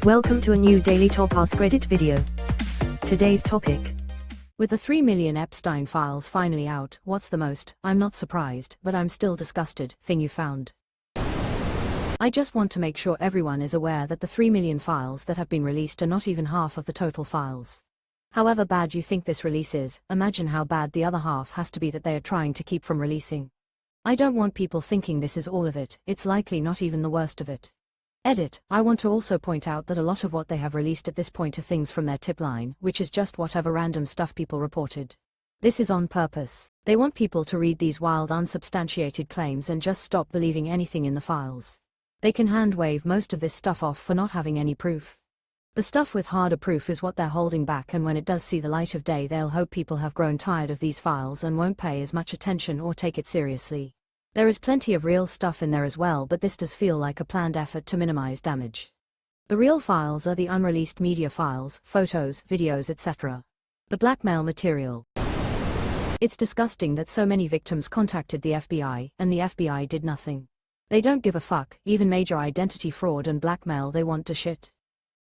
Welcome to a new Daily Top Askreddit video. Today's topic. With the 3 million Epstein files finally out, what's the most, I'm not surprised, but I'm still disgusted, thing you found? I just want to make sure everyone is aware that the 3 million files that have been released are not even half of the total files. However bad you think this release is, imagine how bad the other half has to be that they are trying to keep from releasing. I don't want people thinking this is all of it, it's likely not even the worst of it. Edit. I want to also point out that a lot of what they have released at this point are things from their tip line, which is just whatever random stuff people reported. This is on purpose. They want people to read these wild unsubstantiated claims and just stop believing anything in the files. They can hand-wave most of this stuff off for not having any proof. The stuff with harder proof is what they're holding back, and when it does see the light of day they'll hope people have grown tired of these files and won't pay as much attention or take it seriously. There is plenty of real stuff in there as well, but this does feel like a planned effort to minimize damage. The real files are the unreleased media files, photos, videos, etc. The blackmail material. It's disgusting that so many victims contacted the FBI, and the FBI did nothing. They don't give a fuck, even major identity fraud and blackmail they want to shit.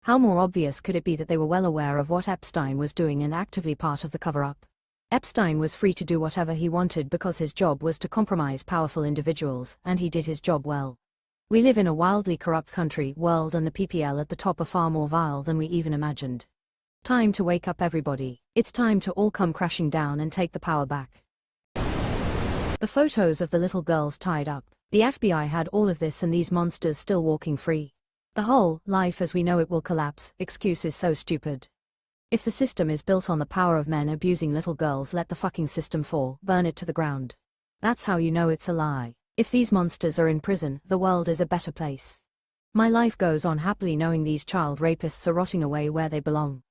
How more obvious could it be that they were well aware of what Epstein was doing and actively part of the cover-up? Epstein was free to do whatever he wanted because his job was to compromise powerful individuals, and he did his job well. We live in a wildly corrupt country, world, and the PPL at the top are far more vile than we even imagined. Time to wake up, everybody. It's time to all come crashing down and take the power back. The photos of the little girls tied up. The FBI had all of this and these monsters still walking free. The whole life as we know it will collapse excuse is so stupid. If the system is built on the power of men abusing little girls, let the fucking system fall, burn it to the ground. That's how you know it's a lie. If these monsters are in prison, the world is a better place. My life goes on happily knowing these child rapists are rotting away where they belong.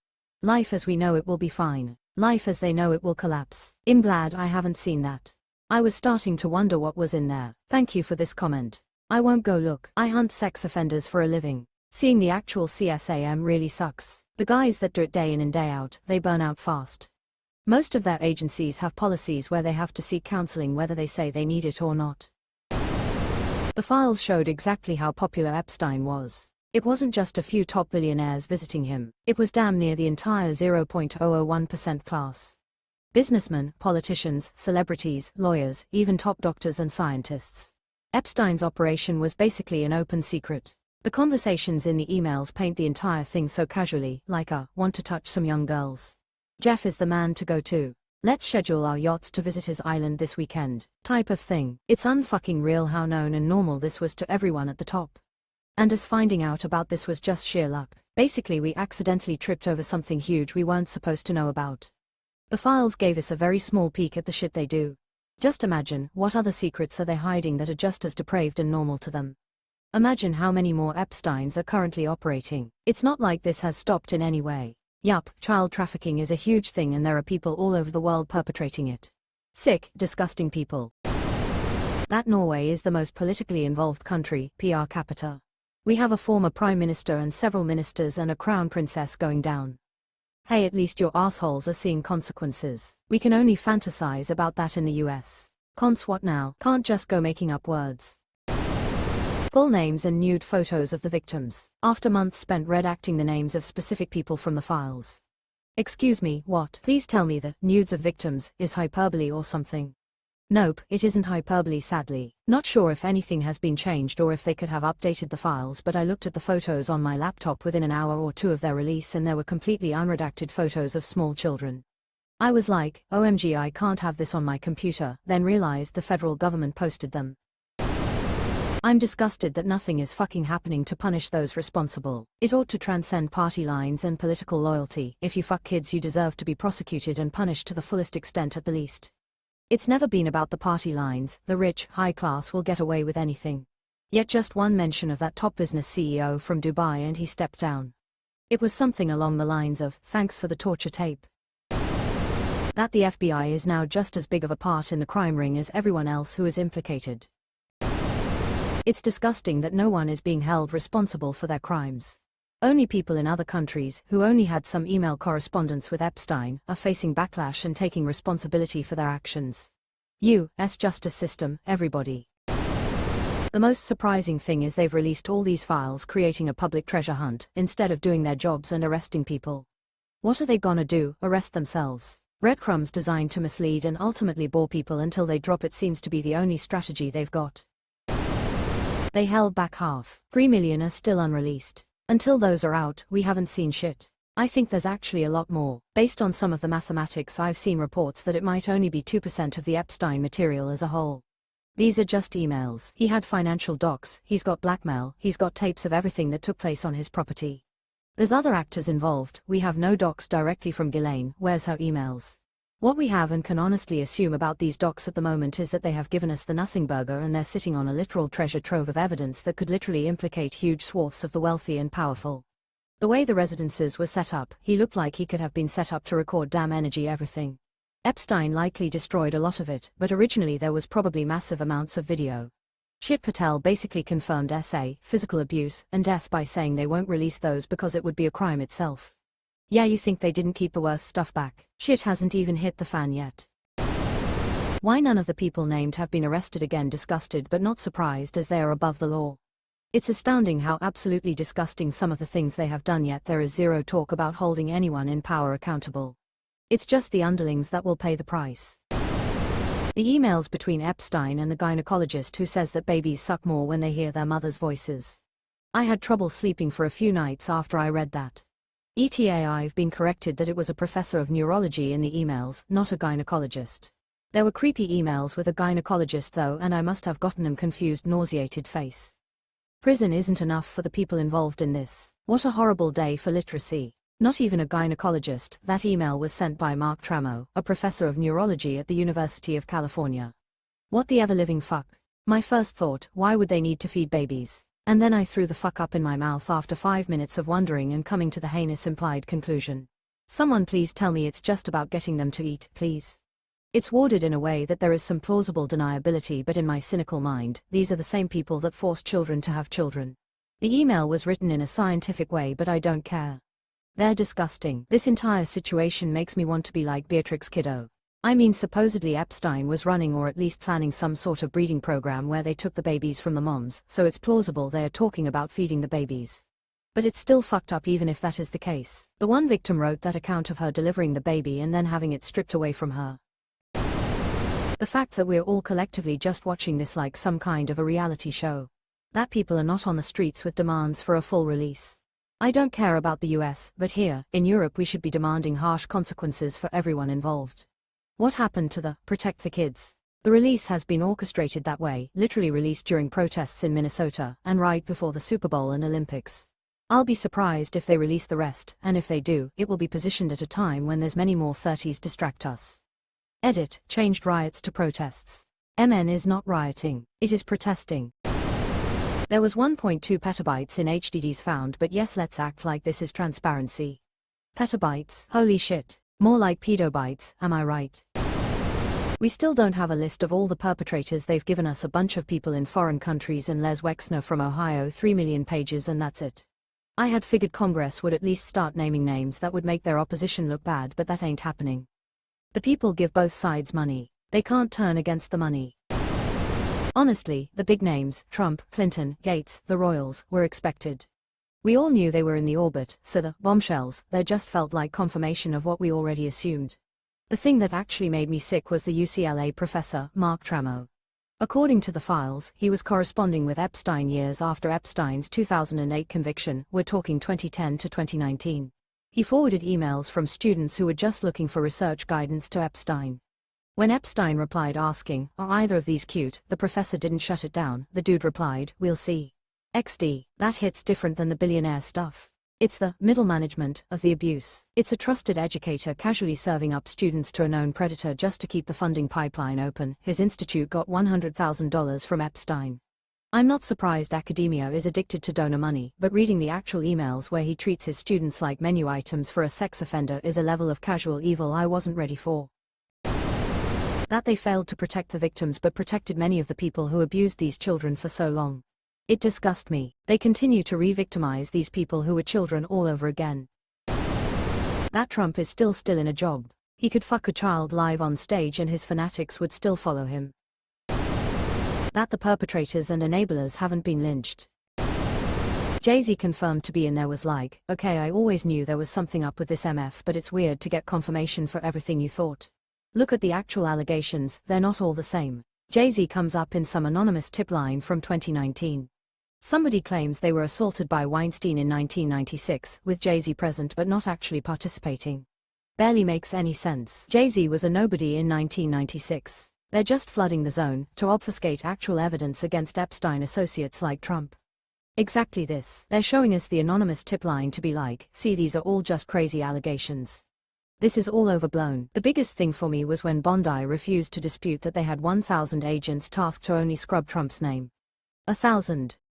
Life as we know it will be fine. Life as they know it will collapse. I'm glad I haven't seen that. I was starting to wonder what was in there. Thank you for this comment. I won't go look. I hunt sex offenders for a living. Seeing the actual CSAM really sucks. The guys that do it day in and day out, they burn out fast. Most of their agencies have policies where they have to seek counseling whether they say they need it or not. The files showed exactly how popular Epstein was. It wasn't just a few top billionaires visiting him, it was damn near the entire 0.001% class. Businessmen, politicians, celebrities, lawyers, even top doctors and scientists. Epstein's operation was basically an open secret. The conversations in the emails paint the entire thing so casually, like a want to touch some young girls. Jeff is the man to go to. Let's schedule our yachts to visit his island this weekend, type of thing. It's unfucking real how known and normal this was to everyone at the top. And us finding out about this was just sheer luck. Basically we accidentally tripped over something huge we weren't supposed to know about. The files gave us a very small peek at the shit they do. Just imagine, what other secrets are they hiding that are just as depraved and normal to them? Imagine how many more Epsteins are currently operating. It's not like this has stopped in any way. Yup, child trafficking is a huge thing and there are people all over the world perpetrating it. Sick, disgusting people. That Norway is the most politically involved country, per capita. We have a former prime minister and several ministers and a crown princess going down. Hey, at least your assholes are seeing consequences. We can only fantasize about that in the US. Cons what now? Can't just go making up words. Full names and nude photos of the victims, after months spent redacting the names of specific people from the files. Excuse me, what? Please tell me the nudes of victims is hyperbole or something. Nope, it isn't hyperbole sadly. Not sure if anything has been changed or if they could have updated the files, but I looked at the photos on my laptop within an hour or two of their release and there were completely unredacted photos of small children. I was like, OMG, I can't have this on my computer, then realized the federal government posted them. I'm disgusted that nothing is fucking happening to punish those responsible. It ought to transcend party lines and political loyalty. If you fuck kids you deserve to be prosecuted and punished to the fullest extent at the least. It's never been about the party lines, the rich, high class will get away with anything. Yet just one mention of that top business CEO from Dubai and he stepped down. It was something along the lines of, thanks for the torture tape. That the FBI is now just as big of a part in the crime ring as everyone else who is implicated. It's disgusting that no one is being held responsible for their crimes. Only people in other countries, who only had some email correspondence with Epstein, are facing backlash and taking responsibility for their actions. U.S. justice system, everybody. The most surprising thing is they've released all these files creating a public treasure hunt, instead of doing their jobs and arresting people. What are they gonna do, arrest themselves? Breadcrumbs designed to mislead and ultimately bore people until they drop it seems to be the only strategy they've got. They held back half. 3 million are still unreleased. Until those are out, we haven't seen shit. I think there's actually a lot more. Based on some of the mathematics, I've seen reports that it might only be 2% of the Epstein material as a whole. These are just emails. He had financial docs, he's got blackmail, he's got tapes of everything that took place on his property. There's other actors involved. We have no docs directly from Ghislaine. Where's her emails? What we have and can honestly assume about these docs at the moment is that they have given us the nothing burger and they're sitting on a literal treasure trove of evidence that could literally implicate huge swaths of the wealthy and powerful. The way the residences were set up, he looked like he could have been set up to record damn energy everything. Epstein likely destroyed a lot of it, but originally there was probably massive amounts of video. Shit. Patel basically confirmed physical abuse, and death by saying they won't release those because it would be a crime itself. Yeah, you think they didn't keep the worst stuff back? Shit hasn't even hit the fan yet. Why none of the people named have been arrested again? Disgusted but not surprised, as they are above the law. It's astounding how absolutely disgusting some of the things they have done, yet there is zero talk about holding anyone in power accountable. It's just the underlings that will pay the price. The emails between Epstein and the gynecologist who says that babies suck more when they hear their mother's voices. I had trouble sleeping for a few nights after I read that. I've been corrected that it was a professor of neurology in the emails, not a gynecologist. There were creepy emails with a gynecologist though, and I must have gotten a confused, nauseated face. Prison isn't enough for the people involved in this. What a horrible day for literacy. Not even a gynecologist. That email was sent by Mark Tramo, a professor of neurology at the University of California. What the ever-living fuck? My first thought, why would they need to feed babies? And then I threw the fuck up in my mouth after 5 minutes of wondering and coming to the heinous implied conclusion. Someone please tell me it's just about getting them to eat, please. It's worded in a way that there is some plausible deniability, but in my cynical mind, these are the same people that force children to have children. The email was written in a scientific way, but I don't care. They're disgusting. This entire situation makes me want to be like Beatrix Kiddo. I mean, supposedly Epstein was running or at least planning some sort of breeding program where they took the babies from the moms, so it's plausible they're talking about feeding the babies. But it's still fucked up even if that is the case. The one victim wrote that account of her delivering the baby and then having it stripped away from her. The fact that we're all collectively just watching this like some kind of a reality show. That people are not on the streets with demands for a full release. I don't care about the US, but here, in Europe, we should be demanding harsh consequences for everyone involved. What happened to the protect the kids? The release has been orchestrated that way, literally released during protests in Minnesota, and right before the Super Bowl and Olympics. I'll be surprised if they release the rest, and if they do, it will be positioned at a time when there's many more 30s distract us. Edit, changed riots to protests. MN is not rioting, it is protesting. There was 1.2 petabytes in HDDs found, but yes, let's act like this is transparency. Petabytes, holy shit. More like pedobytes, am I right? We still don't have a list of all the perpetrators. They've given us a bunch of people in foreign countries and Les Wexner from Ohio, 3 million pages, and that's it. I had figured Congress would at least start naming names that would make their opposition look bad, but that ain't happening. The people give both sides money. They can't turn against the money. Honestly, the big names, Trump, Clinton, Gates, the royals, were expected. We all knew they were in the orbit, so the bombshells, they just felt like confirmation of what we already assumed. The thing that actually made me sick was the UCLA professor, Mark Tramo. According to the files, he was corresponding with Epstein years after Epstein's 2008 conviction. We're talking 2010 to 2019. He forwarded emails from students who were just looking for research guidance to Epstein. When Epstein replied asking, "Are either of these cute?" the professor didn't shut it down. The dude replied, "We'll see." XD, that hits different than the billionaire stuff. It's the middle management of the abuse. It's a trusted educator casually serving up students to a known predator just to keep the funding pipeline open. His institute got $100,000 from Epstein. I'm not surprised academia is addicted to donor money, but reading the actual emails where he treats his students like menu items for a sex offender is a level of casual evil I wasn't ready for. That they failed to protect the victims but protected many of the people who abused these children for so long. It disgusts me. They continue to re-victimize these people who were children all over again. That Trump is still in a job. He could fuck a child live on stage and his fanatics would still follow him. That the perpetrators and enablers haven't been lynched. Jay-Z confirmed to be in there was like, okay, I always knew there was something up with this MF, but it's weird to get confirmation for everything you thought. Look at the actual allegations, they're not all the same. Jay-Z comes up in some anonymous tip line from 2019. Somebody claims they were assaulted by Weinstein in 1996, with Jay-Z present but not actually participating. Barely makes any sense. Jay-Z was a nobody in 1996. They're just flooding the zone to obfuscate actual evidence against Epstein associates like Trump. Exactly this. They're showing us the anonymous tip line to be like, see, these are all just crazy allegations. This is all overblown. The biggest thing for me was when Bondi refused to dispute that they had 1,000 agents tasked to only scrub Trump's name. 1,000.